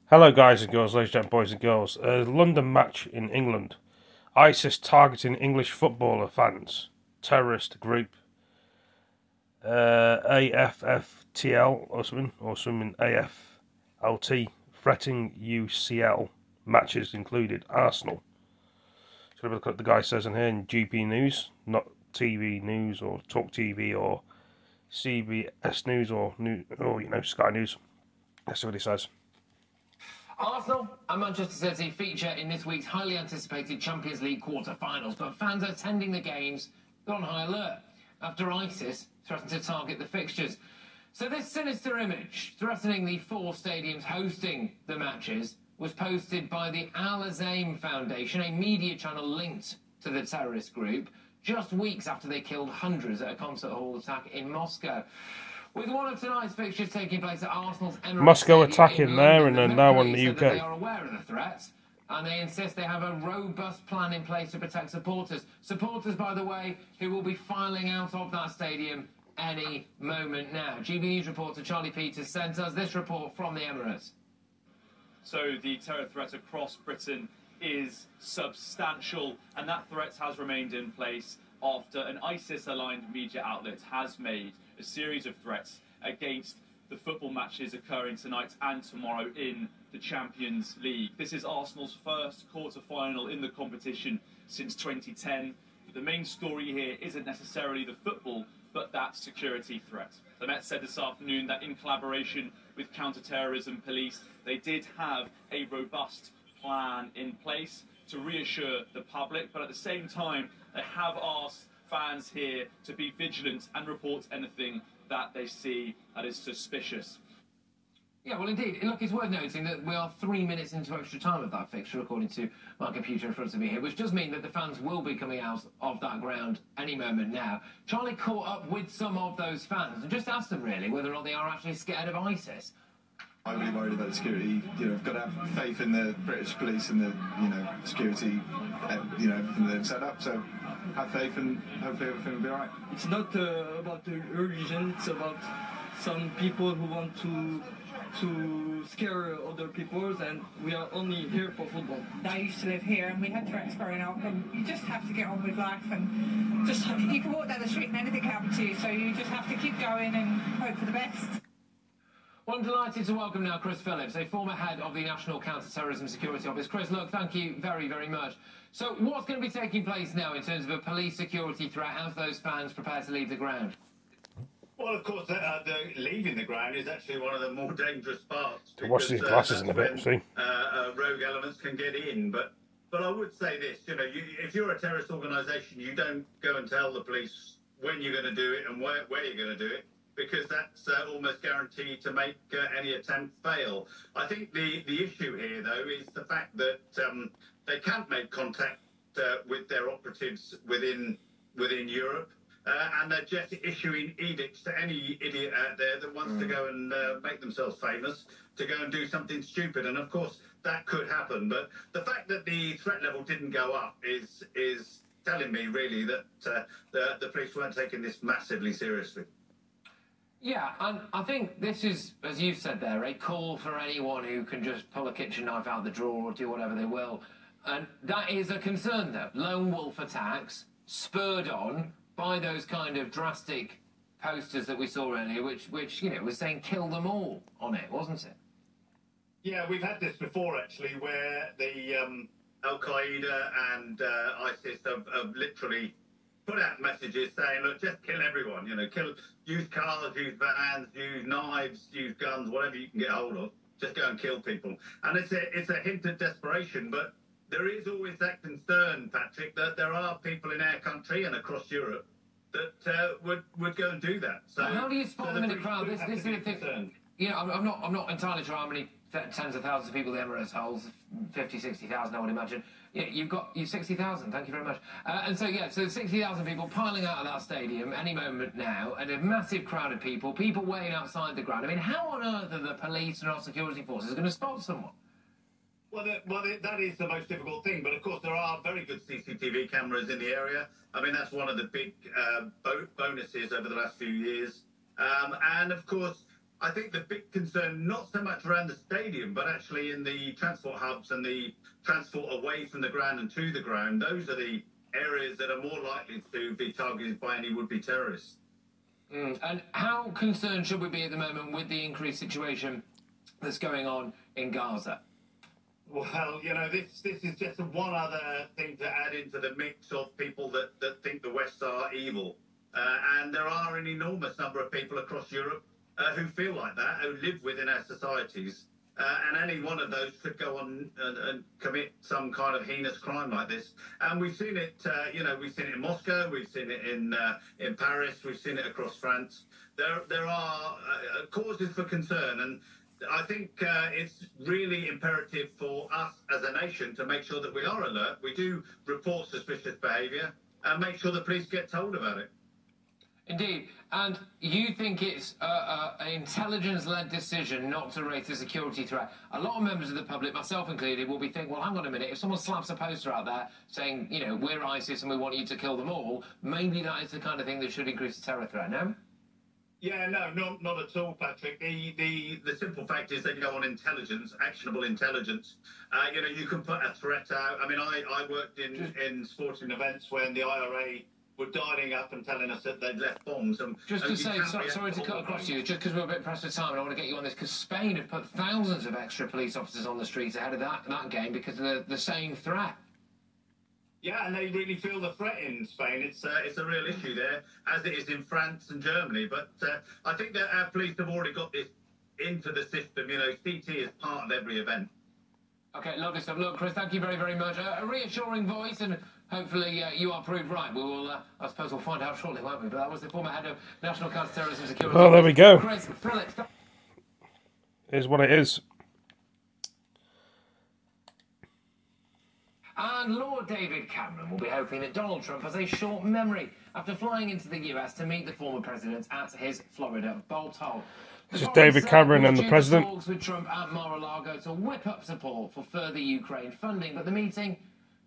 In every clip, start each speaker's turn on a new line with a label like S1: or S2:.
S1: Hello guys and girls, ladies and gentlemen, boys and girls. A London match in England. ISIS targeting English footballer fans. Terrorist group. AFFTL or something AFLT threatening UCL. Matches included Arsenal. So look at the guy says in here in GP News, not TV News or Talk TV or CBS News or Sky News. That's what he says.
S2: Arsenal and Manchester City feature in this week's highly anticipated Champions League quarter-finals, but fans attending the games got on high alert after ISIS threatened to target the fixtures. So this sinister image, threatening the four stadiums hosting the matches, was posted by the Al-Azim Foundation, a media channel linked to the terrorist group, just weeks after they killed hundreds at a concert hall attack in Moscow. With one of tonight's fixtures taking place at Arsenal's Emirates
S1: Moscow
S2: Stadium
S1: attacking there and then now on the
S2: UK.
S1: UK.
S2: They are aware of the threats and they insist they have a robust plan in place to protect supporters. Supporters, by the way, who will be filing out of that stadium any moment now. GB News reporter Charlie Peters sent us this report from the Emirates.
S3: So the terror threat across Britain is substantial, and that threat has remained in place after an ISIS-aligned media outlet has made a series of threats against the football matches occurring tonight and tomorrow in the Champions League. This is Arsenal's first quarter-final in the competition since 2010. But the main story here isn't necessarily the football, but that security threat. The Met said this afternoon that in collaboration with counter-terrorism police, they did have a robust plan in place to reassure the public, but at the same time, they have asked fans here to be vigilant and report anything that they see that is suspicious.
S2: Yeah, well, indeed. Look, it's worth noting that we are 3 minutes into extra time of that fixture, according to my computer in front of me here, which does mean that the fans will be coming out of that ground any moment now. Charlie caught up with some of those fans and just asked them, really, whether or not they are actually scared of ISIS.
S4: I'm really worried about the security. I've got to have faith in the British police and the, security, everything they've set up. So have faith and hopefully everything will be all right.
S5: It's not about the religion. It's about some people who want to scare other people, and we are only here for football.
S6: I used to live here, and we had threats growing up, and you just have to get on with life, and just you can walk down the street and anything can happen to you. So you just have to keep going and hope for the best.
S2: Well, I'm delighted to welcome now Chris Phillips, a former head of the National Counter-Terrorism Security Office. Chris, look, thank you very, very much. So what's going to be taking place now in terms of a police security threat as those fans prepare to leave the ground?
S7: Well, of course, leaving the ground is actually one of the more dangerous parts.
S1: To wash these glasses in a bit, see?
S7: Rogue elements can get in, but I would say this, if you're a terrorist organisation, you don't go and tell the police when you're going to do it and where you're going to do it, because that's almost guaranteed to make any attempt fail. I think the issue here, though, is the fact that they can't make contact with their operatives within Europe, and they're just issuing edicts to any idiot out there that wants to go and make themselves famous, to go and do something stupid. And, of course, that could happen. But the fact that the threat level didn't go up is telling me, really, that the police weren't taking this massively seriously.
S2: Yeah, and I think this is, as you've said there, a call for anyone who can just pull a kitchen knife out the drawer or do whatever they will. And that is a concern, though. Lone wolf attacks, spurred on by those kind of drastic posters that we saw earlier, which was saying kill them all on it, wasn't it?
S7: Yeah, we've had this before, actually, where the Al-Qaeda and ISIS have literally put out messages saying, look, just kill everyone, use cars, use vans, use knives, use guns, whatever you can get hold of, just go and kill people. And it's a hint of desperation, but there is always that concern, Patrick, that there are people in our country and across Europe that would go and do that. So
S2: how do you spot them in a crowd? This is the thing. I'm not entirely sure how many tens of thousands of people the Emirates holds, 50, 60,000, I would imagine. You've 60,000, thank you very much. So 60,000 people piling out of that stadium any moment now, and a massive crowd of people waiting outside the ground. I mean, how on earth are the police and our security forces going to spot someone?
S7: Well, that is the most difficult thing, but of course there are very good CCTV cameras in the area. I mean, that's one of the big bonuses over the last few years. And of course, I think the big concern, not so much around the stadium, but actually in the transport hubs and the transport away from the ground and to the ground, those are the areas that are more likely to be targeted by any would-be terrorists.
S2: And how concerned should we be at the moment with the increased situation that's going on in Gaza?
S7: Well, you know, this is just one other thing to add into the mix of people that think the West are evil. And there are an enormous number of people across Europe who feel like that, who live within our societies. And any one of those could go on and commit some kind of heinous crime like this. And we've seen it, you know, we've seen it in Moscow, we've seen it in Paris, we've seen it across France. There are causes for concern, and I think it's really imperative for us as a nation to make sure that we are alert. We do report suspicious behaviour and make sure the police get told about it.
S2: Indeed. And you think it's an intelligence-led decision not to rate a security threat? A lot of members of the public, myself included, will be thinking, well, hang on a minute, if someone slaps a poster out there saying, you know, we're ISIS and we want you to kill them all, maybe that is the kind of thing that should increase the terror threat, no?
S7: Yeah, no, not at all, Patrick. The simple fact is they go on intelligence, actionable intelligence. You know, you can put a threat out. I mean, I worked in sporting events when the IRA were dialing up and telling us that they'd left bombs.
S2: Just to say, sorry to cut across you, just because we're a bit pressed for time, and I want to get you on this, because Spain have put thousands of extra police officers on the streets ahead of that game because of the same threat.
S7: Yeah, and they really feel the threat in Spain. It's a real issue there, as it is in France and Germany. But I think that our police have already got this into the system. You know, CT is part of every event.
S2: Okay, lovely stuff. Look, Chris, thank you very, very much. A reassuring voice, and hopefully you are proved right. We will, I suppose we'll find out shortly, won't we? But that was the former head of National Counter-Terrorism Security.
S1: Well, there we go.
S2: Chris,
S1: Here's what it is.
S2: And Lord David Cameron will be hoping that Donald Trump has a short memory after flying into the US to meet the former president at his Florida bolt hole.
S1: This is David Cameron and the president.
S2: Talks with Trump at Mar-a-Lago to whip up support for further Ukraine funding, but the meeting,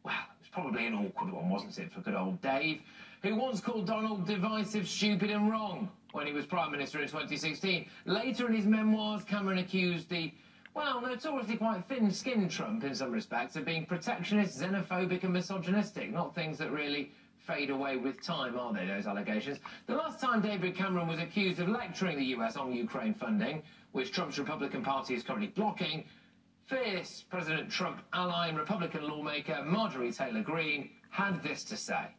S2: well, it was probably an awkward one, wasn't it, for good old Dave, who once called Donald divisive, stupid and wrong when he was Prime Minister in 2016. Later in his memoirs, Cameron accused the, well, notoriously quite thin-skinned Trump in some respects of being protectionist, xenophobic and misogynistic, not things that really fade away with time, are they, those allegations? The last time David Cameron was accused of lecturing the US on Ukraine funding, which Trump's Republican Party is currently blocking, fierce President Trump ally and Republican lawmaker Marjorie Taylor Greene had this to say.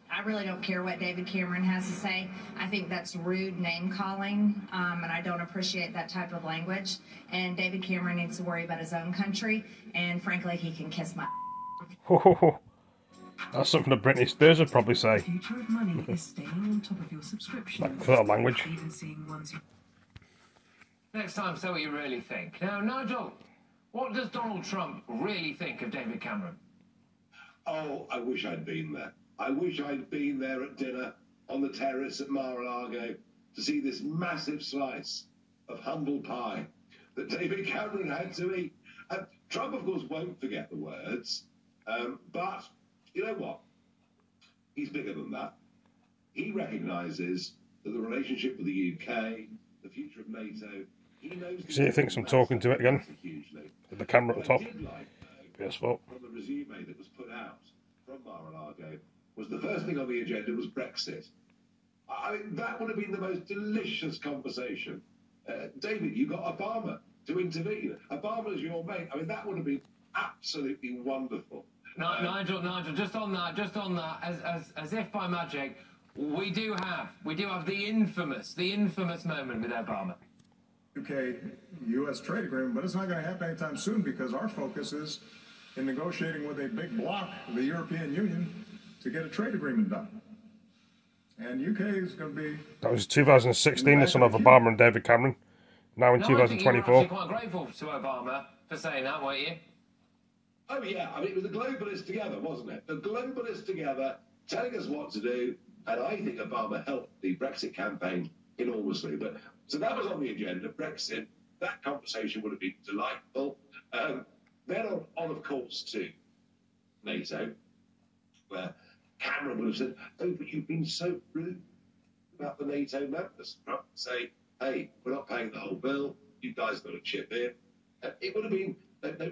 S8: I really don't care what David Cameron has to say. I think that's rude name-calling, and I don't appreciate that type of language. And David Cameron needs to worry about his own country, and frankly, he can kiss my...
S1: That's something that Britney Spears would probably say.
S9: The future of money is staying on top of your subscription.
S1: Like that language.
S9: Even seeing ones.
S2: Next time, say what you really think. Now, Nigel, what does Donald Trump really think of David Cameron?
S10: Oh, I wish I'd been there. I wish I'd been there at dinner on the terrace at Mar-a-Lago to see this massive slice of humble pie that David Cameron had to eat. Trump, of course, won't forget the words, but you know what? He's bigger than that. He recognises that the relationship with the UK, the future of NATO, he knows...
S1: See, he thinks I'm talking to it again. With the camera at the top. PS4.
S10: From the resume that was put out from Mar-a-Lago was the first thing on the agenda was Brexit. I mean, that would have been the most delicious conversation. David, you got Obama to intervene. Obama's your mate. I mean, that would have been absolutely wonderful.
S2: Nigel, just on that, as if by magic, we do have the infamous moment with Obama.
S11: UK-US trade agreement, but it's not going to happen anytime soon because our focus is in negotiating with a big bloc, the European Union, to get a trade agreement done. And UK is going to be...
S1: That was 2016, this one of Obama and David Cameron. Now in 2024.
S2: I think you were actually quite grateful to Obama for saying that, weren't you?
S10: Oh, yeah. I mean, it was the globalists together, wasn't it? The globalists together telling us what to do, and I think Obama helped the Brexit campaign enormously. But so that was on the agenda, Brexit. That conversation would have been delightful. Then on, of course, to NATO, where Cameron would have said, oh, but you've been so rude about the NATO members. Trump would say, hey, we're not paying the whole bill, you guys got to chip in. It would have been,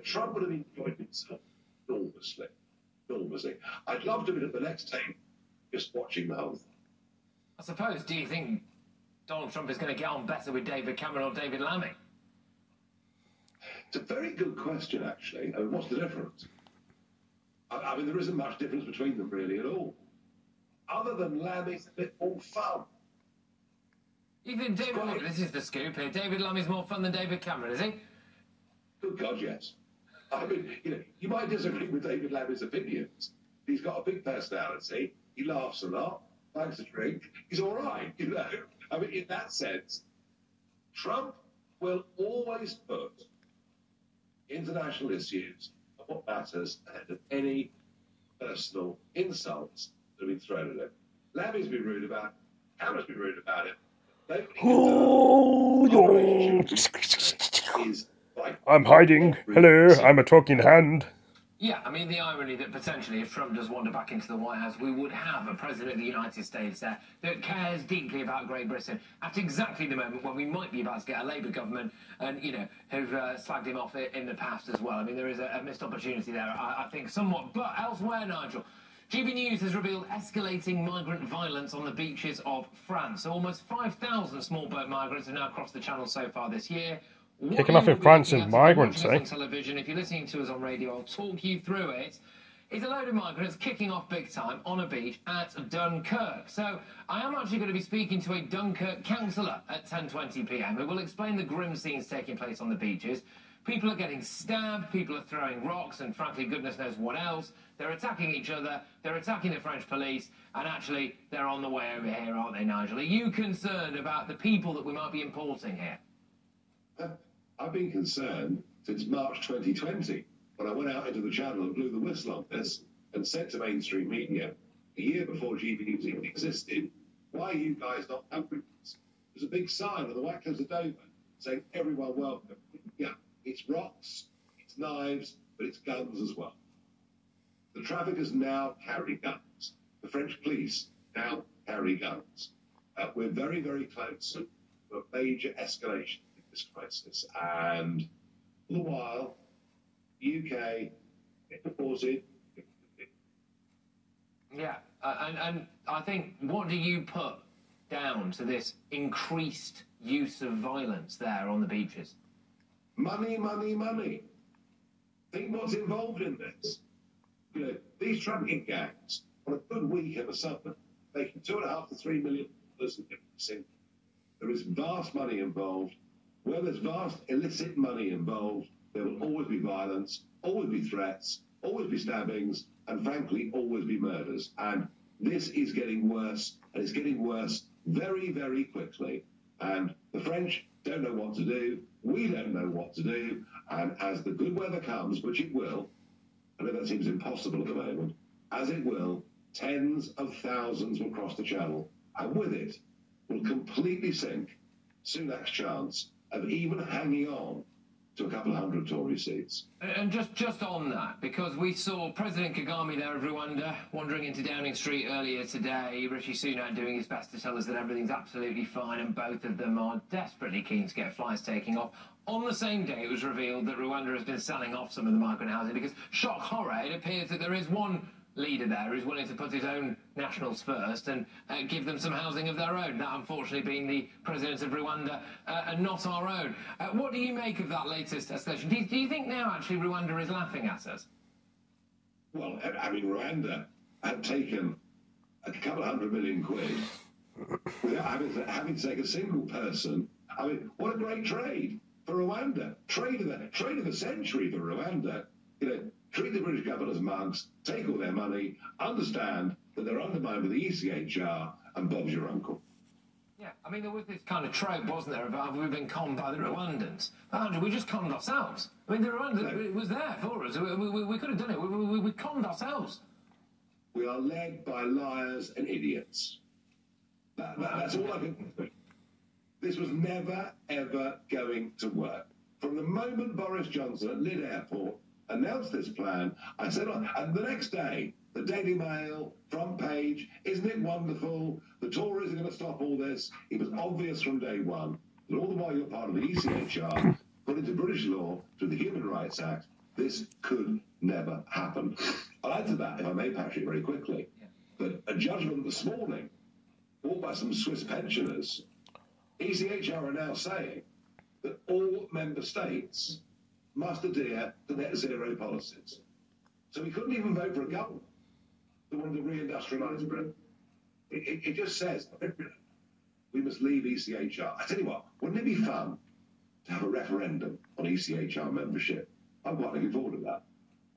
S10: Trump would have enjoyed himself enormously. I'd love to be at the next table just watching the whole thing.
S2: I suppose, do you think Donald Trump is going to get on better with David Cameron or David Lammy?
S10: It's a very good question, actually. I mean, what's the difference? I mean, there isn't much difference between them, really, at all. Other than Lammy's a bit more fun.
S2: You think David... This is the scoop here. David Lammy's more fun than David Cameron, is he?
S10: Good God, yes. I mean, you might disagree with David Lammy's opinions. He's got a big personality. He laughs a lot, likes a drink. He's all right, I mean, in that sense, Trump will always put international issues and what matters ahead of any personal insults that have been thrown at him. Lammy's been rude about it. Cameron's been rude about it.
S1: I'm hiding. Hello, I'm a talking hand.
S2: Yeah, I mean, the irony that potentially if Trump does wander back into the White House, we would have a president of the United States there that cares deeply about Great Britain at exactly the moment when we might be about to get a Labour government and, who've slagged him off in the past as well. I mean, there is a missed opportunity there, I think, somewhat. But elsewhere, Nigel, GB News has revealed escalating migrant violence on the beaches of France. So almost 5,000 small boat migrants have now crossed the channel so far this year.
S1: Kicking off in France and migrants, eh?
S2: On television. If you're listening to us on radio, I'll talk you through it. It's a load of migrants kicking off big time on a beach at Dunkirk. So I am actually going to be speaking to a Dunkirk councillor at 10:20 p.m. who will explain the grim scenes taking place on the beaches. People are getting stabbed, people are throwing rocks, and frankly, goodness knows what else. They're attacking each other, they're attacking the French police, and actually, they're on the way over here, aren't they, Nigel? Are you concerned about the people that we might be importing here?
S10: I've been concerned since March 2020, when I went out into the channel and blew the whistle on this and said to mainstream media, a year before GB News even existed, why are you guys not covering this? There's a big sign on the White Cliffs of Dover saying, everyone welcome. Yeah, it's rocks, it's knives, but it's guns as well. The traffickers now carry guns. The French police now carry guns. We're very, very close to a major escalation in this crisis. And for a while, the UK reported.
S2: Yeah, and I think, what do you put down to this increased use of violence there on the beaches?
S10: Money, money, money. Think what's involved in this. These trafficking gangs, on a good week in the summer, making $2.5 to $3 million in. There is vast money involved. Where there's vast illicit money involved, there will always be violence, always be threats, always be stabbings, and frankly, always be murders. And this is getting worse, and it's getting worse very, very quickly. And the French don't know what to do. We don't know what to do. And as the good weather comes, which it will, I know that seems impossible at the moment, as it will, tens of thousands will cross the channel. And with it, will completely sink Sunak's chance of even hanging on to a couple of hundred Tory seats.
S2: And just on that, because we saw President Kagame there of Rwanda wandering into Downing Street earlier today, Rishi Sunak doing his best to tell us that everything's absolutely fine, and both of them are desperately keen to get flights taking off. On the same day, it was revealed that Rwanda has been selling off some of the migrant housing because, shock horror, it appears that there is one leader there who's willing to put his own nationals first and give them some housing of their own. That, unfortunately, being the president of Rwanda and not our own. What do you make of that latest escalation? Do you think now, actually, Rwanda is laughing at us?
S10: Well, I mean, Rwanda had taken a couple of £100 million without having to take a single person. I mean, what a great trade for Rwanda. Trade of the century for Rwanda. Treat the British government as mugs, take all their money, understand that they're undermined with the ECHR, and Bob's your uncle.
S2: Yeah, I mean, there was this kind of trope, wasn't there, about we've been conned by the Rwandans. But Andrew, we just conned ourselves. I mean, the Rwandans, it was there for us. We could have done it. We conned ourselves.
S10: We are led by liars and idiots. That's all I can think. This was never, ever going to work. From the moment Boris Johnson at Lyd Airport announced this plan, I said, and the next day, the Daily Mail, front page, isn't it wonderful? The Tories are going to stop all this. It was obvious from day one. But all the while you're part of the ECHR, put into British law through the Human Rights Act, this could never happen. I'll add to that, if I may, Patrick, very quickly, that a judgment this morning, brought by some Swiss pensioners, ECHR are now saying that all member states must adhere to net zero policies. So we couldn't even vote for a government that wanted to reindustrialise Britain. It just says we must leave ECHR. I tell you what, wouldn't it be fun to have a referendum on ECHR membership? I'm quite looking forward to that.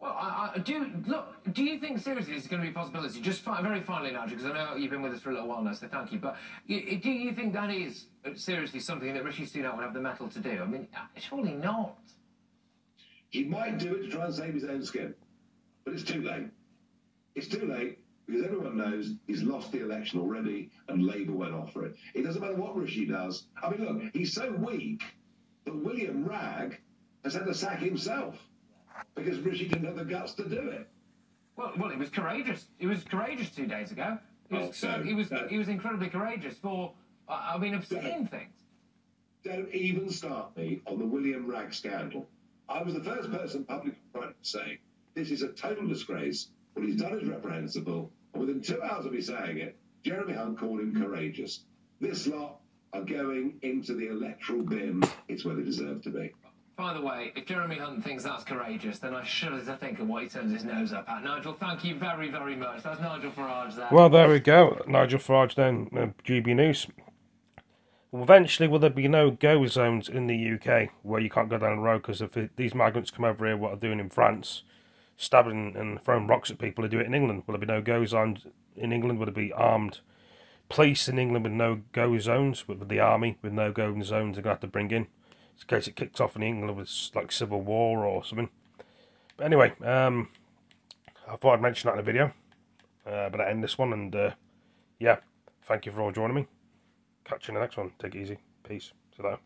S2: Well, do you think seriously this is going to be a possibility? Just very finally, Nigel, because I know you've been with us for a little while now, so thank you. But do you think that is seriously something that Rishi Sunak would have the mettle to do? I mean, surely not.
S10: He might do it to try and save his own skin, but it's too late. It's too late because everyone knows he's lost the election already and Labour went off for it. It doesn't matter what Rishi does. I mean, look, he's so weak that William Ragg has had to sack himself because Rishi didn't have the guts to do it.
S2: Well, he was courageous. He was courageous 2 days ago. He was incredibly courageous for, obscene things.
S10: Don't even start me on the William Ragg scandal. I was the first person publicly to say this is a total disgrace. What he's done is reprehensible. And within 2 hours of me saying it, Jeremy Hunt called him courageous. This lot are going into the electoral bin. It's where they deserve to be.
S2: By the way, if Jeremy Hunt thinks that's courageous, then I shudder to think of what he turns his nose up at. Nigel, thank you very, very much. That's Nigel Farage there.
S1: Well, there we go. Nigel Farage then, GB News. Eventually, will there be no go zones in the UK where you can't go down the road? Because if these migrants come over here, what they're doing in France, stabbing and throwing rocks at people, they do it in England. Will there be no go zones in England? Will there be armed police in England with no go zones? With the army with no go zones they're going to have to bring in? In case it kicks off in England with like civil war or something. But anyway, I thought I'd mention that in the video. But I end this one, and yeah, thank you for all joining me. Catch you in the next one. Take it easy. Peace. See you later.